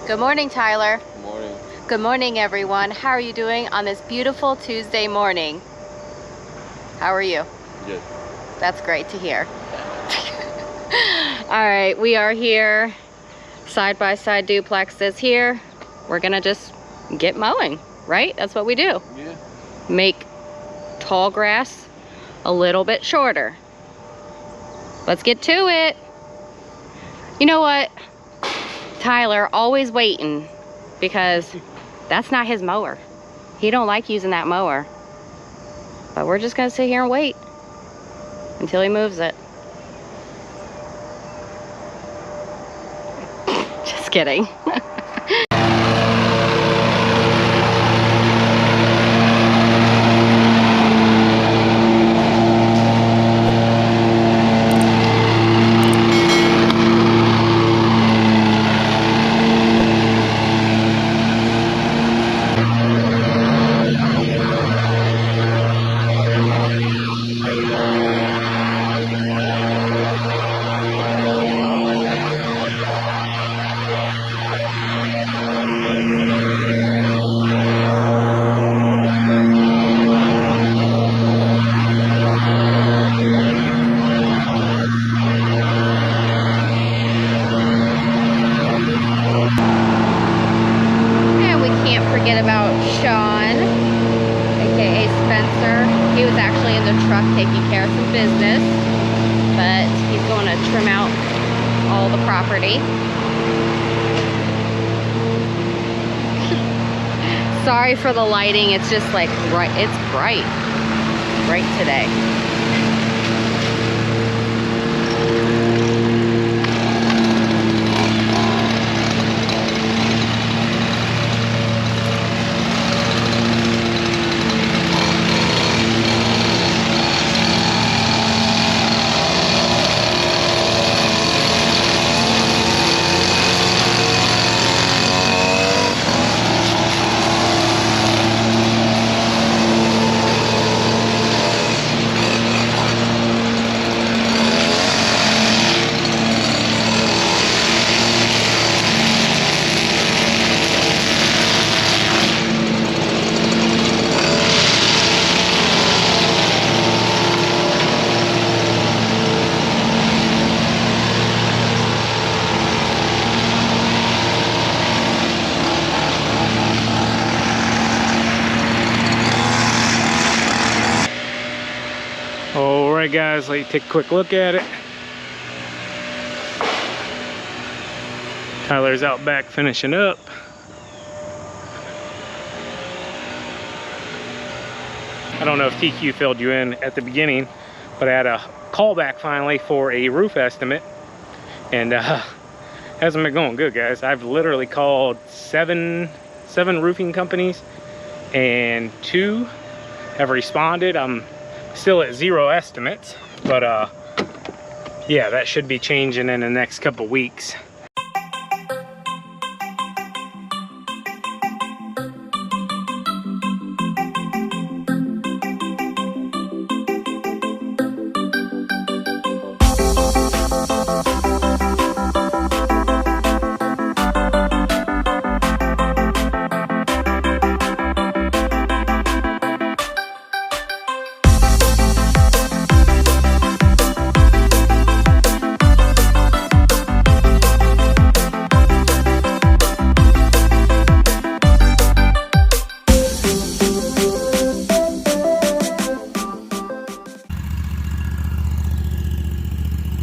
Good morning, Tyler. Good morning. Good morning, everyone. How are you doing on this beautiful Tuesday morning? How are you? Good. That's great to hear. All right, we are here, side-by-side duplexes here. We're gonna just get mowing, right? That's what we do. Yeah. Make tall grass a little bit shorter. Let's get to it. You know what? Tyler always waiting because that's not his mower. He don't like using that mower. But we're just gonna sit here and wait until he moves it. Just kidding. Forget about Sean, aka Spencer. He was actually in the truck taking care of some business, but he's going to trim out all the property. Sorry for the lighting, it's just like it's bright today. Alright guys, let you take a quick look at it. Tyler's out back finishing up. I don't know if TQ filled you in at the beginning, but I had a callback finally for a roof estimate, and hasn't been going good, guys. I've literally called seven roofing companies, and 2 have responded. I'm still at 0 estimates, but yeah, that should be changing in the next couple weeks.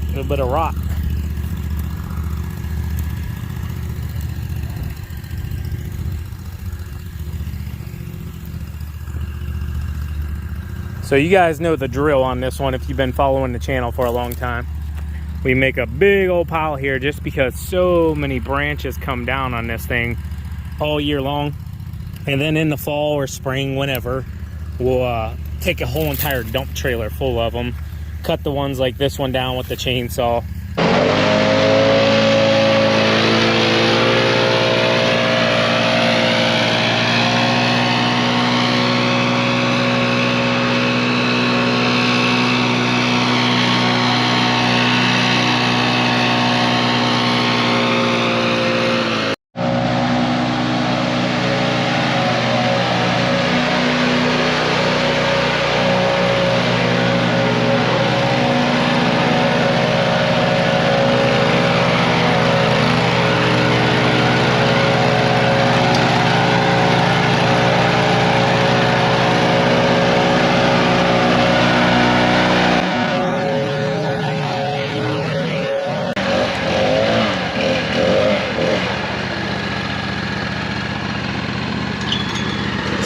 A little bit of rock. So you guys know the drill on this one if you've been following the channel for a long time. We make a big old pile here just because so many branches come down on this thing all year long. And then in the fall or spring, whenever, we'll take a whole entire dump trailer full of them, cut the ones like this one down with the chainsaw.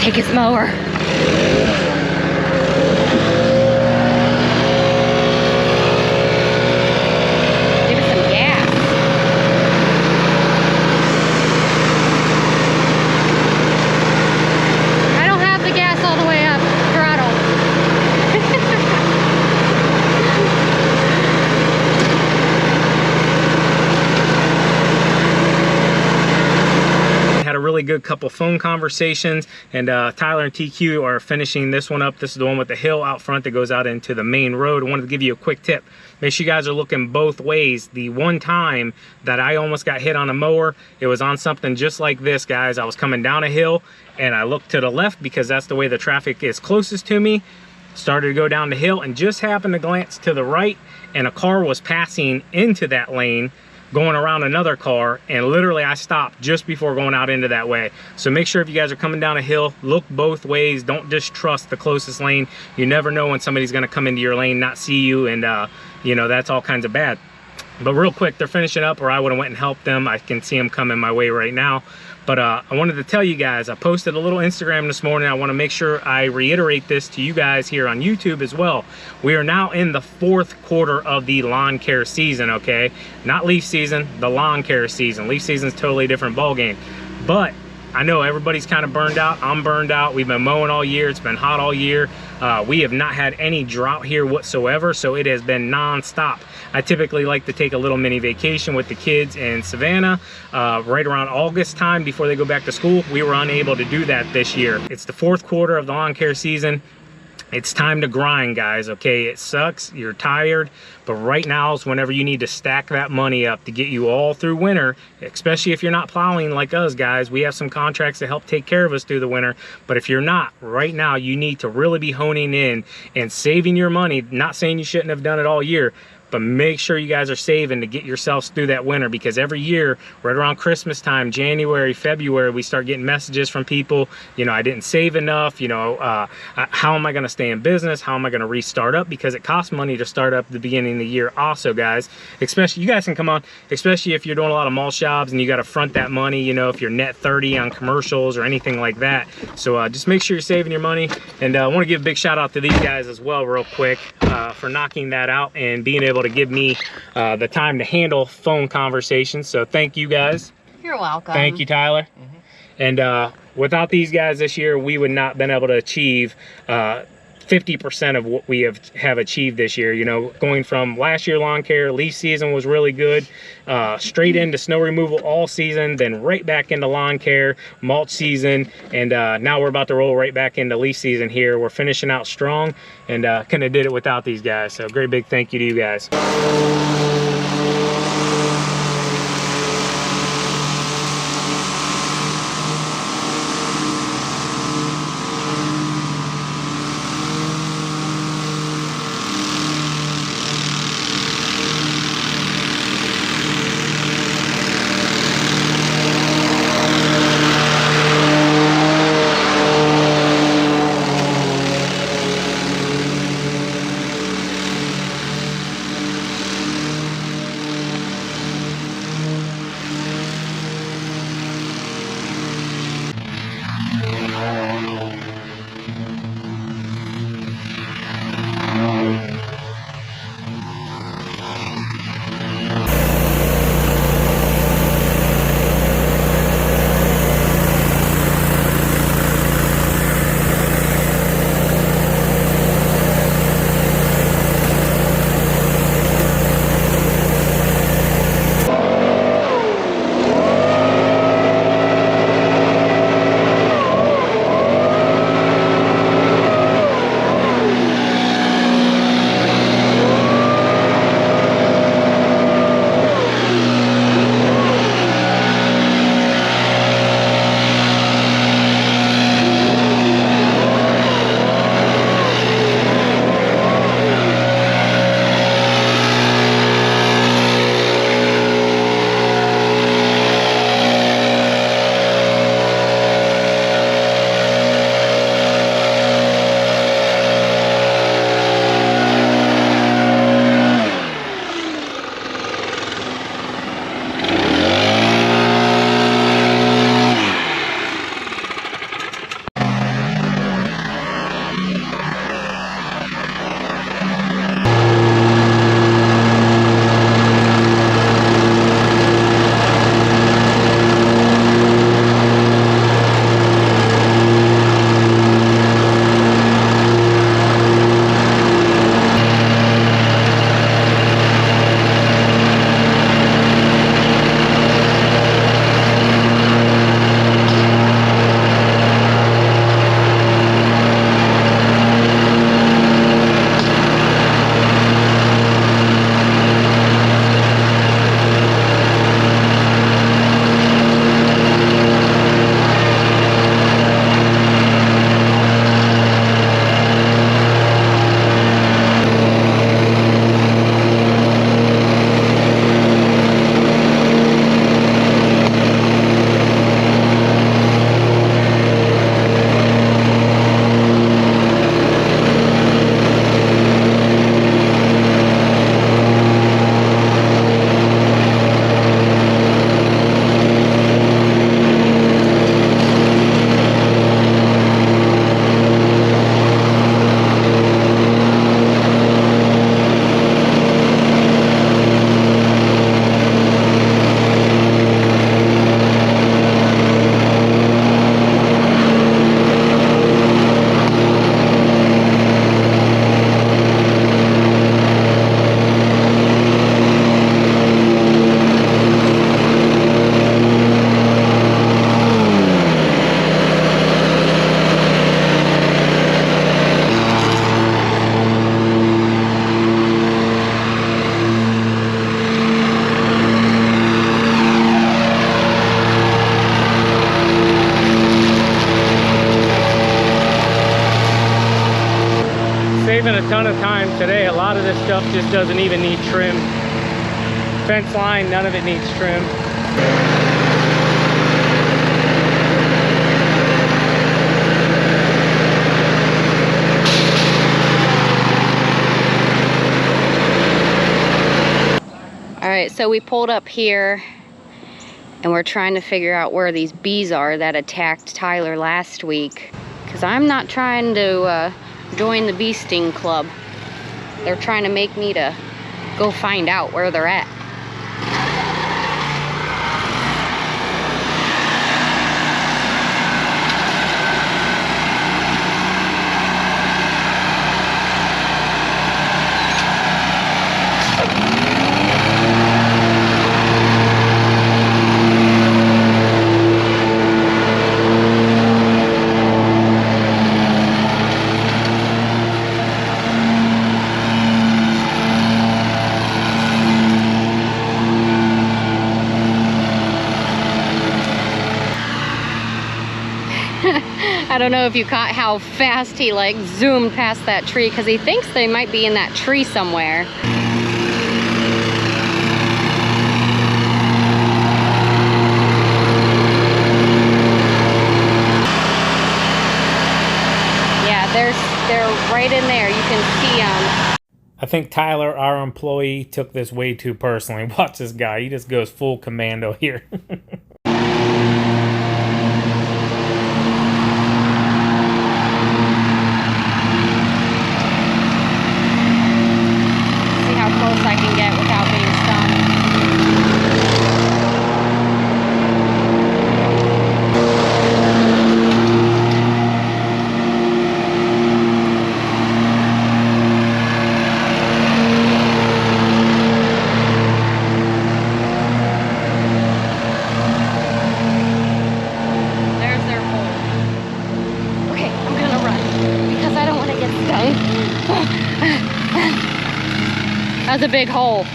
take his mower. Give it some gas. I don't have the gas all the way up throttle. Had a really good couple phone conversations, and Tyler and TQ are finishing this one up. This is the one with the hill out front that goes out into the main road. I wanted to give you a quick tip. Make sure you guys are looking both ways. The one time that I almost got hit on a mower, it was on something just like this, guys. I was coming down a hill and I looked to the left because that's the way the traffic is closest to me. Started to go down the hill and just happened to glance to the right, and a car was passing into that lane going around another car, and literally I stopped just before going out into that way. So make sure if you guys are coming down a hill, look both ways. Don't just trust the closest lane. You never know when somebody's going to come into your lane, not see you, and you know, that's all kinds of bad. But real quick, they're finishing up, or I would have went and helped them. I can see them coming my way right now. But I wanted to tell you guys, I posted a little Instagram this morning. I want to make sure I reiterate this to you guys here on YouTube as well. We are now in the 4th quarter of the lawn care season, okay? Not leaf season, the lawn care season. Leaf season is totally different ball game. But I know everybody's kind of burned out. I'm burned out. We've been mowing all year. It's been hot all year. We have not had any drought here whatsoever, so it has been non-stop. I typically like to take a little mini vacation with the kids in Savannah right around August time before they go back to school. We were unable to do that this year. It's the 4th quarter of the lawn care season. It's time to grind, guys, okay? It sucks, you're tired, but right now is whenever you need to stack that money up to get you all through winter, especially if you're not plowing like us, guys. We have some contracts to help take care of us through the winter, but if you're not, right now, you need to really be honing in and saving your money. Not saying you shouldn't have done it all year, but make sure you guys are saving to get yourselves through that winter, because every year, right around Christmas time, January, February, we start getting messages from people, you know, I didn't save enough, you know, how am I going to stay in business? How am I going to restart up? Because it costs money to start up at the beginning of the year also, guys. Especially, you guys can come on, especially if you're doing a lot of mulch jobs and you got to front that money, you know, if you're net 30 on commercials or anything like that. So just make sure you're saving your money. And I want to give a big shout out to these guys as well real quick for knocking that out and being able to give me the time to handle phone conversations. So thank you guys. You're welcome. Thank you, Tyler. And without these guys this year, we would not been able to achieve 50% of what we have achieved this year. You know, going from last year lawn care, leaf season was really good, straight into snow removal all season, then right back into lawn care, mulch season, and now we're about to roll right back into leaf season here. We're finishing out strong, and couldn't have did it without these guys. So great big thank you to you guys. saving a ton of time today. A lot of this stuff just doesn't even need trim. Fence line, none of it needs trim. All right, so we pulled up here and we're trying to figure out where these bees are that attacked Tyler last week. Because I'm not trying to join the bee sting club. They're trying to make me to go find out where they're at. I don't know if you caught how fast he like zoomed past that tree because he thinks they might be in that tree somewhere. Yeah, they're right in there. You can see them. I think Tyler, our employee, took this way too personally. Watch this guy. He just goes full commando here. I can get without being stung. There's their hole. Okay, I'm gonna run because I don't want to get stung. That's a big hole.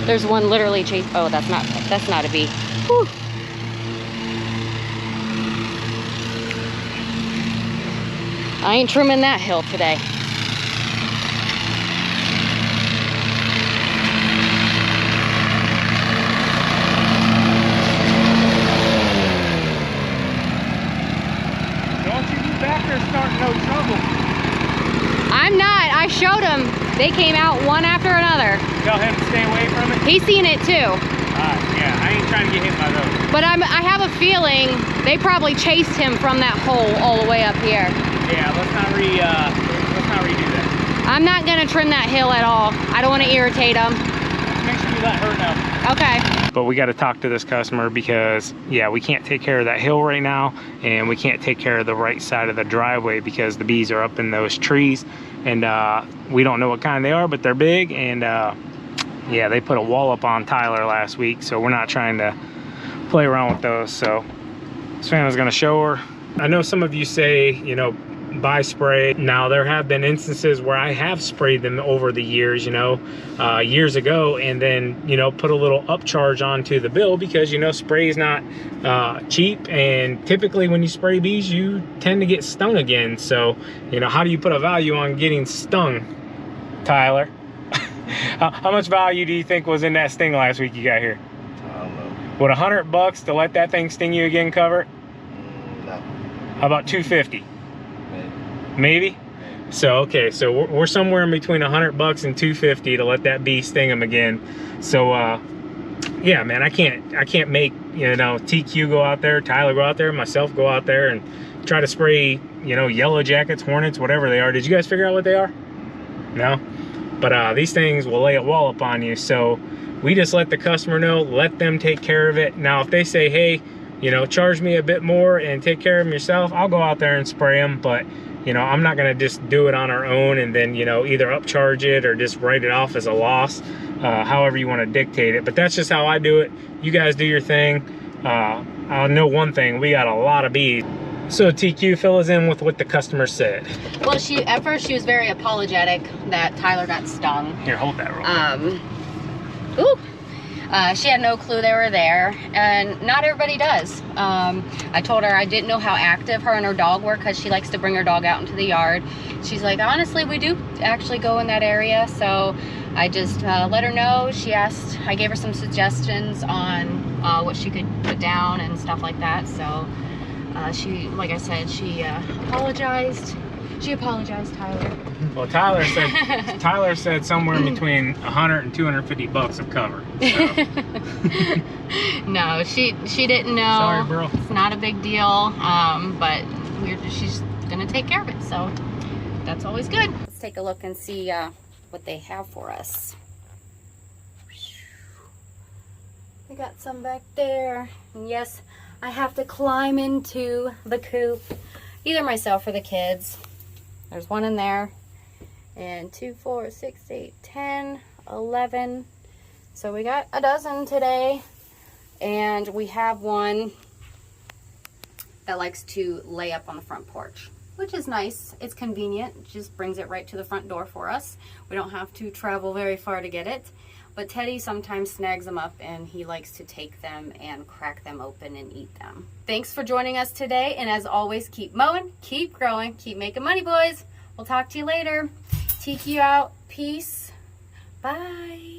There's one literally chasing. Oh, that's not a bee. Whew. I ain't trimming that hill today. Don't you be back there starting no trouble. I'm not. I showed him. They came out one after another. Tell him to stay away from it? He's seen it too. Yeah, I ain't trying to get hit by those. But I have a feeling they probably chased him from that hole all the way up here. Yeah, let's not redo that. I'm not gonna trim that hill at all. I don't want to irritate him. Make sure you let her know. Okay. But we got to talk to this customer because, yeah, we can't take care of that hill right now, and we can't take care of the right side of the driveway because the bees are up in those trees, and we don't know what kind they are, but they're big, and yeah, they put a wallop on Tyler last week, so we're not trying to play around with those. So Savannah's gonna show her. I know some of you say, you know, buy spray. Now there have been instances where I have sprayed them over the years, you know, years ago, and then, you know, put a little upcharge onto the bill because, you know, spray is not cheap, and typically when you spray bees you tend to get stung again. So, you know, how do you put a value on getting stung, Tyler? How much value do you think was in that sting last week you got here? I don't know. Would $100 to let that thing sting you again cover it? No. How about $250? Maybe. Maybe? So, okay, so we're somewhere in between $100 and $250 to let that bee sting him again. So, yeah, man, I can't make, you know, TQ go out there, Tyler go out there, myself go out there and try to spray, you know, yellow jackets, hornets, whatever they are. Did you guys figure out what they are? No? But these things will lay a wallop on you. So we just let the customer know, let them take care of it. Now, if they say, hey, you know, charge me a bit more and take care of them yourself, I'll go out there and spray them. But, you know, I'm not gonna just do it on our own and then, you know, either upcharge it or just write it off as a loss, however you wanna dictate it. But that's just how I do it. You guys do your thing. I know one thing, we got a lot of bees. So TQ, fill us in with what the customer said. Well, at first she was very apologetic that Tyler got stung. Here, hold that real quick. Ooh. She had no clue they were there, and not everybody does. I told her I didn't know how active her and her dog were because she likes to bring her dog out into the yard. She's like, honestly, we do actually go in that area. So I just let her know. She asked, I gave her some suggestions on what she could put down and stuff like that. So she, like I said, she apologized. She apologized, Tyler. Well, Tyler said somewhere between 100 and 250 bucks of cover. So. No, she didn't know. Sorry, bro. It's not a big deal, but she's gonna take care of it, so that's always good. Let's take a look and see what they have for us. We got some back there, and yes, I have to climb into the coop, either myself or the kids. There's one in there, and 2, 4, 6, 8, 10, 11. So we got a dozen today, and we have one that likes to lay up on the front porch, which is nice. It's convenient. It just brings it right to the front door for us. We don't have to travel very far to get it. But Teddy sometimes snags them up, and he likes to take them and crack them open and eat them. Thanks for joining us today, and as always, keep mowing, keep growing, keep making money, boys. We'll talk to you later. TQ out. Peace. Bye.